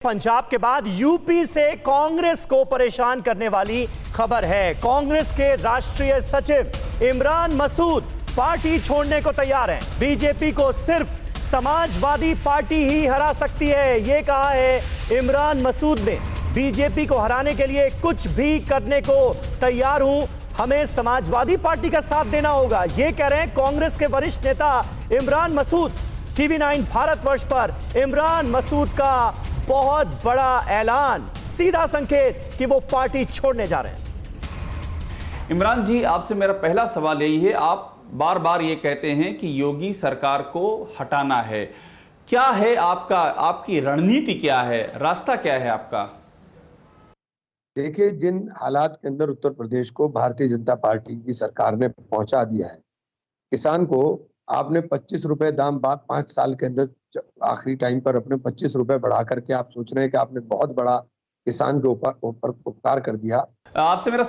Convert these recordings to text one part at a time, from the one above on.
पंजाब के बाद यूपी से कांग्रेस को परेशान करने वाली खबर है। कांग्रेस के राष्ट्रीय सचिव इमरान मसूद पार्टी छोड़ने को तैयार हैं। बीजेपी को सिर्फ समाजवादी पार्टी ही हरा सकती है, यह कहा है इमरान मसूद ने। बीजेपी को हराने के लिए कुछ भी करने को तैयार हूं, हमें समाजवादी पार्टी का साथ देना होगा, यह कह रहे हैं कांग्रेस के वरिष्ठ नेता इमरान मसूद। TV9 भारतवर्ष पर इमरान मसूद का बहुत बड़ा ऐलान, सीधा संकेत कि वो पार्टी छोड़ने जा रहे हैं। इमरान जी, आपसे मेरा पहला सवाल यही है, आप बार बार ये कहते हैं कि योगी सरकार को हटाना है। क्या है आपकी रणनीति, क्या है, रास्ता क्या है आपका? देखिए, जिन हालात के अंदर उत्तर प्रदेश को भारतीय जनता पार्टी की सरकार ने पहुंचा दिया है, किसान को आपने 25 रुपए दाम 5 साल के अंदर आखिरी टाइम पर अपने 25 रुपए बढ़ा करके आप सोच रहे हैं कि आपने बहुत बड़ा किसान के ऊपर उपकार कर दिया। आपसे मेरा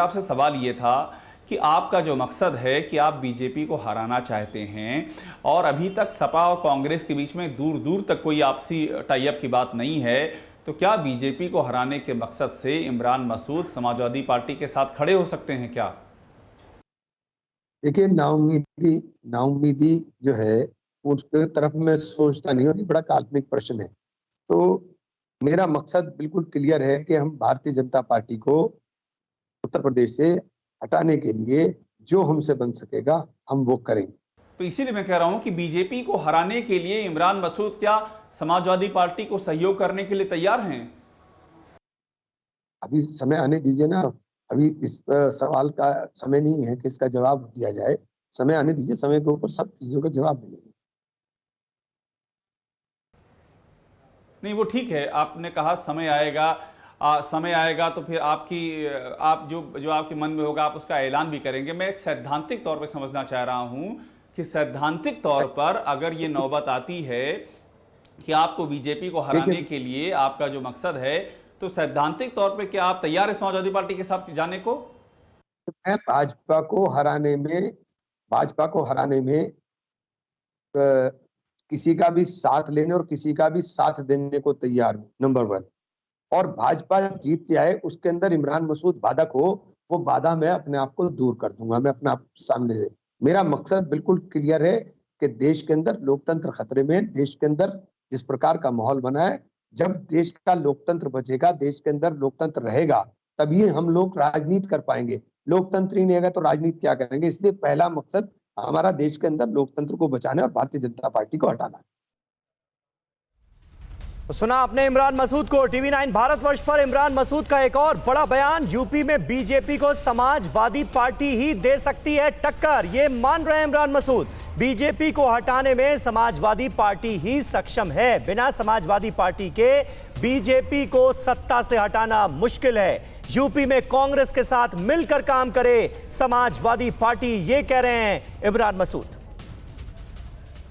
आपसे सवाल ये था कि आपका जो मकसद है कि आप बीजेपी को हराना चाहते हैं और अभी तक सपा और कांग्रेस के बीच में दूर दूर तक कोई आपसी टाई अप की बात नहीं है, तो क्या बीजेपी को हराने के मकसद से इमरान मसूद समाजवादी पार्टी के साथ खड़े हो सकते हैं क्या? देखिए, नाउमीदी जो है उसके तरफ मैं सोचता नहीं हूँ, बड़ा काल्पनिक प्रश्न है। तो मेरा मकसद बिल्कुल क्लियर है कि हम भारतीय जनता पार्टी को उत्तर प्रदेश से हटाने के लिए जो हमसे बन सकेगा हम वो करेंगे। तो इसीलिए मैं कह रहा हूं कि बीजेपी को हराने के लिए इमरान मसूद क्या समाजवादी पार्टी को सहयोग करने के लिए तैयार हैं? अभी समय आने दीजिए ना, अभी इस सवाल का समय नहीं है कि इसका जवाब दिया जाए। समय आने दीजिए, समय के ऊपर सब चीजों का जवाब मिलेगा। नहीं, वो ठीक है, आपने कहा समय आएगा तो फिर आप जो आपके मन में होगा आप उसका ऐलान भी करेंगे। मैं एक सैद्धांतिक तौर पर समझना चाह रहा हूं कि सैद्धांतिक तौर पर अगर ये नौबत आती है कि आपको बीजेपी को हराने के लिए आपका जो मकसद है, तो सैद्धांतिक तौर पे क्या आप तैयार है समाजवादी पार्टी के साथ जाने को? मैं भाजपा को हराने में किसी का भी साथ लेने और किसी का भी साथ देने को तैयार हूं, नंबर 1। और भाजपा जीत जाए उसके अंदर इमरान मसूद बाधक हो, वो बाधा मैं अपने आप को दूर कर दूंगा, मैं अपने आप सामने से। मेरा मकसद बिल्कुल क्लियर है कि देश के अंदर लोकतंत्र खतरे में है। देश के अंदर जिस प्रकार का माहौल बना है, जब देश का लोकतंत्र बचेगा, देश के अंदर लोकतंत्र रहेगा, तभी हम लोग राजनीति कर पाएंगे। लोकतंत्र ही नहीं रहेगा तो राजनीति क्या करेंगे? इसलिए पहला मकसद हमारा देश के अंदर लोकतंत्र को बचाना और भारतीय जनता पार्टी को हटाना है। सुना आपने इमरान मसूद को। TV9 भारतवर्ष पर इमरान मसूद का एक और बड़ा बयान, यूपी में बीजेपी को समाजवादी पार्टी ही दे सकती है टक्कर, ये मान रहे हैं इमरान मसूद। बीजेपी को हटाने में समाजवादी पार्टी ही सक्षम है, बिना समाजवादी पार्टी के बीजेपी को सत्ता से हटाना मुश्किल है। यूपी में कांग्रेस के साथ मिलकर काम करे समाजवादी पार्टी, ये कह रहे हैं इमरान मसूद।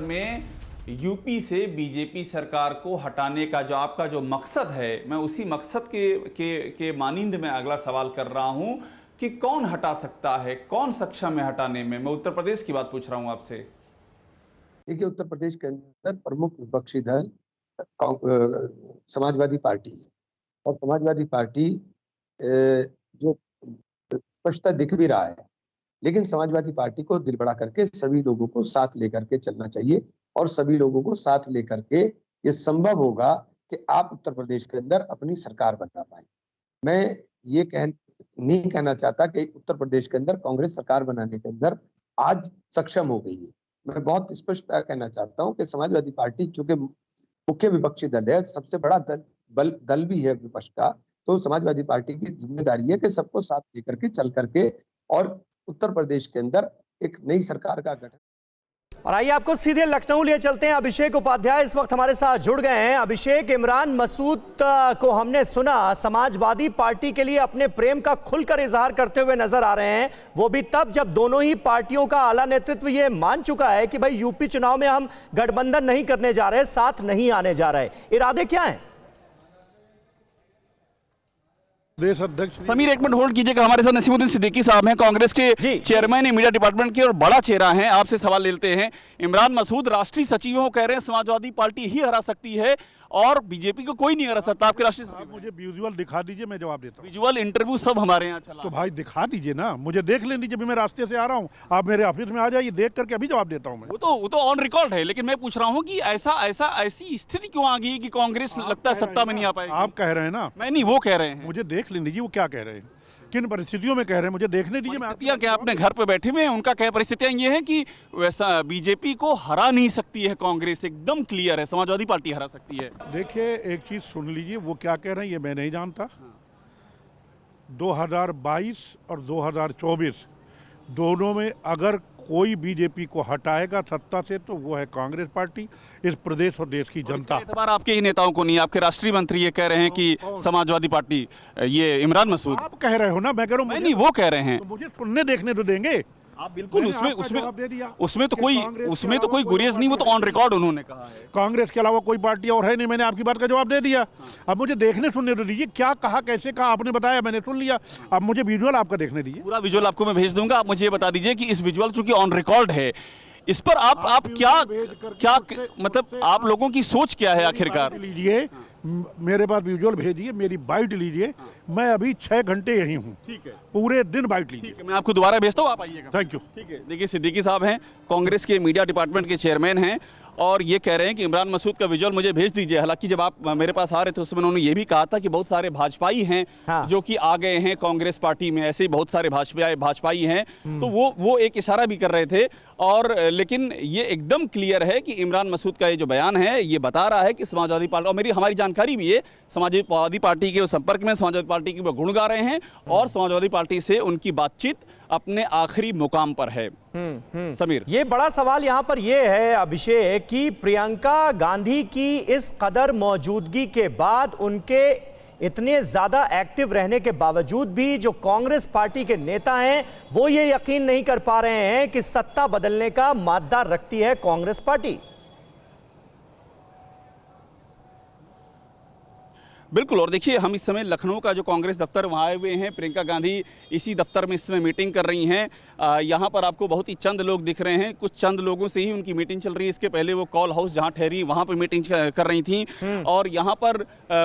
में यूपी से बीजेपी सरकार को हटाने का जो आपका जो मकसद है, मैं उसी मकसद के मानिंद में अगला सवाल कर रहा हूं कि कौन हटा सकता है, कौन सक्षम है हटाने में? मैं उत्तर प्रदेश की बात पूछ रहा हूं आपसे। देखिए, उत्तर प्रदेश के अंदर प्रमुख विपक्षी दल समाजवादी पार्टी है और समाजवादी पार्टी जो स्पष्टता दिख भी रहा है, लेकिन समाजवादी पार्टी को दिल बड़ा करके सभी लोगों को साथ लेकर के चलना चाहिए और सभी लोगों को साथ लेकर के ये संभव होगा कि आप उत्तर प्रदेश के अंदर अपनी सरकार बना पाए। मैं ये नहीं कहना चाहता कि उत्तर प्रदेश के अंदर कांग्रेस सरकार बनाने के अंदर आज सक्षम हो गई है। मैं बहुत स्पष्ट कहना चाहता हूं कि समाजवादी पार्टी चूंकि मुख्य विपक्षी दल है, सबसे बड़ा दल भी है विपक्ष का, तो समाजवादी पार्टी की जिम्मेदारी है कि सबको साथ लेकर के चल करके और उत्तर प्रदेश के अंदर एक नई सरकार का गठन। और आइए आपको सीधे लखनऊ लिए चलते हैं। अभिषेक उपाध्याय इस वक्त हमारे साथ जुड़ गए हैं। अभिषेक, इमरान मसूद को हमने सुना समाजवादी पार्टी के लिए अपने प्रेम का खुलकर इजहार करते हुए नजर आ रहे हैं, वो भी तब जब दोनों ही पार्टियों का आला नेतृत्व ये मान चुका है कि भाई यूपी चुनाव में हम गठबंधन नहीं करने जा रहे, साथ नहीं आने जा रहे। इरादे क्या है? प्रदेश अध्यक्ष समीर, एक मिनट होल्ड कीजिएगा। हमारे साथ नसीमुद्दीन सिद्दीकी साहब हैं, कांग्रेस के चेयरमैन मीडिया डिपार्टमेंट के और बड़ा चेहरा हैं। आपसे सवाल लेते हैं। इमरान मसूद राष्ट्रीय सचिवों कह रहे हैं समाजवादी पार्टी ही हरा सकती है और बीजेपी को कोई नहीं हरा सकता। आपके राष्ट्रीय आप सचिव मुझे विजुअल दिखा दीजिए, मैं जवाब देता हूँ। विजुअल इंटरव्यू सब हमारे यहाँ चला। तो भाई दिखा दीजिए ना, मुझे देख लेने दीजिए, अभी मैं रास्ते से आ रहा हूँ, आप मेरे ऑफिस में आ जाइए, देख करके अभी जवाब देता हूँ मैं। वो तो ऑन रिकॉर्ड है, लेकिन मैं पूछ रहा हूँ कि ऐसी स्थिति क्यों आ गई कि कांग्रेस लगता है सत्ता में नहीं आ पाएगी। आप कह रहे हैं ना, मैं नहीं, वो कह रहे हैं। मुझे देख लेने दीजिए वो क्या कह रहे हैं, किन परिस्थितियों में कह रहे हैं, मुझे देखने दीजिए। मैं परिस्थितियां क्या, अपने घर पे बैठे हुए हैं, उनका क्या परिस्थितियां ये है कि वैसा बीजेपी को हरा नहीं सकती है कांग्रेस, एकदम क्लियर है, समाजवादी पार्टी हरा सकती है। देखिए एक चीज सुन लीजिए, वो क्या कह रहे हैं ये मैं नहीं जानता। 2022 और 2024 दोनों में अगर कोई बीजेपी को हटाएगा सत्ता से तो वो है कांग्रेस पार्टी, इस प्रदेश और देश की जनता। एतबार आपके ही नेताओं को नहीं, आपके राष्ट्रीय मंत्री ये कह रहे हैं कि समाजवादी पार्टी, ये इमरान मसूद। आप कह रहे हो ना, मैं कह रहा हूँ नहीं, वो कह रहे हैं। तो मुझे सुनने देखने तो देंगे। आप बिल्कुल मैंने आपका जवाब दे दिया। उसमें तो कि कोई कांग्रेस के उसमें तो अलावा कोई कोई गुरेज नहीं, वो तो ऑन रिकॉर्ड उन्होंने कहा है। कांग्रेस के अलावा कोई पार्टी और है नहीं, मैंने आपकी बात का जवाब दे दिया। अब मुझे देखने सुनने तो दीजिए, क्या कहा कैसे कहा आपने बताया, मैंने सुन लिया। अब मुझे विजुअल आपका देखने दीजिए। पूरा विजुअल आपको मैं भेज दूंगा। आप मुझे ये बता दीजिए कि इस विजुअल चूंकि ऑन रिकॉर्ड है, इस पर आप क्या मतलब आप लोगों की सोच क्या है आखिरकार? लीजिए, मेरे पास विजुअल भेजिए, मेरी बाइट लीजिए। मैं अभी 6 घंटे यहीं हूँ, ठीक है, पूरे दिन बाइट लीजिए। मैं आपको दोबारा भेजता हूँ, आप आइएगा। Thank you. ठीक है, देखिए सिद्दीकी साहब हैं, कांग्रेस के मीडिया डिपार्टमेंट के चेयरमैन हैं, और ये कह रहे हैं कि इमरान मसूद का विजुअल मुझे भेज दीजिए। हालांकि जब आप मेरे पास आ रहे थे उसमें उन्होंने ये भी कहा था कि बहुत सारे भाजपाई हैं हाँ। जो कि आ गए हैं कांग्रेस पार्टी में, ऐसे ही बहुत सारे भाजपाई हैं, तो वो एक इशारा भी कर रहे थे। और लेकिन ये एकदम क्लियर है कि इमरान मसूद का ये जो बयान है ये बता रहा है कि समाजवादी पार्टी, और हमारी जानकारी भी है, समाजवादी पार्टी के संपर्क में, समाजवादी पार्टी की वो गुण गा रहे हैं और समाजवादी पार्टी से उनकी बातचीत अपने आखिरी मुकाम पर है। समीर, ये बड़ा सवाल यहां पर यह है अभिषेक कि प्रियंका गांधी की इस कदर मौजूदगी के बाद, उनके इतने ज्यादा एक्टिव रहने के बावजूद भी जो कांग्रेस पार्टी के नेता हैं वो ये यकीन नहीं कर पा रहे हैं कि सत्ता बदलने का मादा रखती है कांग्रेस पार्टी। बिल्कुल। और देखिए, हम इस समय लखनऊ का जो कांग्रेस दफ्तर वहाँ आए हुए हैं, प्रियंका गांधी इसी दफ्तर में इस समय मीटिंग कर रही हैं। यहाँ पर आपको बहुत ही चंद लोग दिख रहे हैं, कुछ चंद लोगों से ही उनकी मीटिंग चल रही है। इसके पहले वो कॉल हाउस जहाँ ठहरी वहाँ पर मीटिंग कर रही थी। और यहाँ पर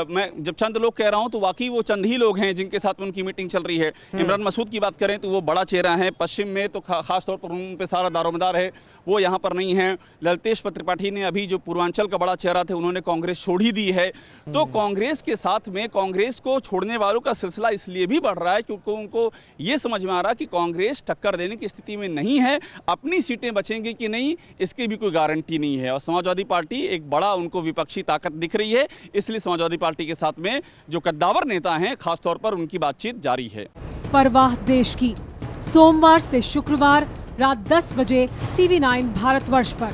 मैं जब चंद लोग कह रहा हूँ तो वाकई वो चंद ही लोग हैं जिनके साथ उनकी मीटिंग चल रही है। इमरान मसूद की बात करें तो वो बड़ा चेहरा है पश्चिम में, तो खासतौर पर उन पर सारा दारोमदार है, वो यहाँ पर नहीं है। ललितेश त्रिपाठी ने अभी जो पूर्वांचल का बड़ा चेहरा थे उन्होंने कांग्रेस छोड़ ही दी है। तो कांग्रेस के साथ में कांग्रेस को छोड़ने वालों का सिलसिला इसलिए भी बढ़ रहा है क्योंकि उनको ये समझ में आ रहा है कि कांग्रेस टक्कर देने की स्थिति में नहीं है, अपनी सीटें बचेंगी कि नहीं इसकी भी कोई गारंटी नहीं है। और समाजवादी पार्टी एक बड़ा उनको विपक्षी ताकत दिख रही है, इसलिए समाजवादी पार्टी के साथ में जो कद्दावर नेता हैं खासतौर पर उनकी बातचीत जारी है। परवाह देश की, सोमवार से शुक्रवार रात 10 बजे TV9 भारतवर्ष पर।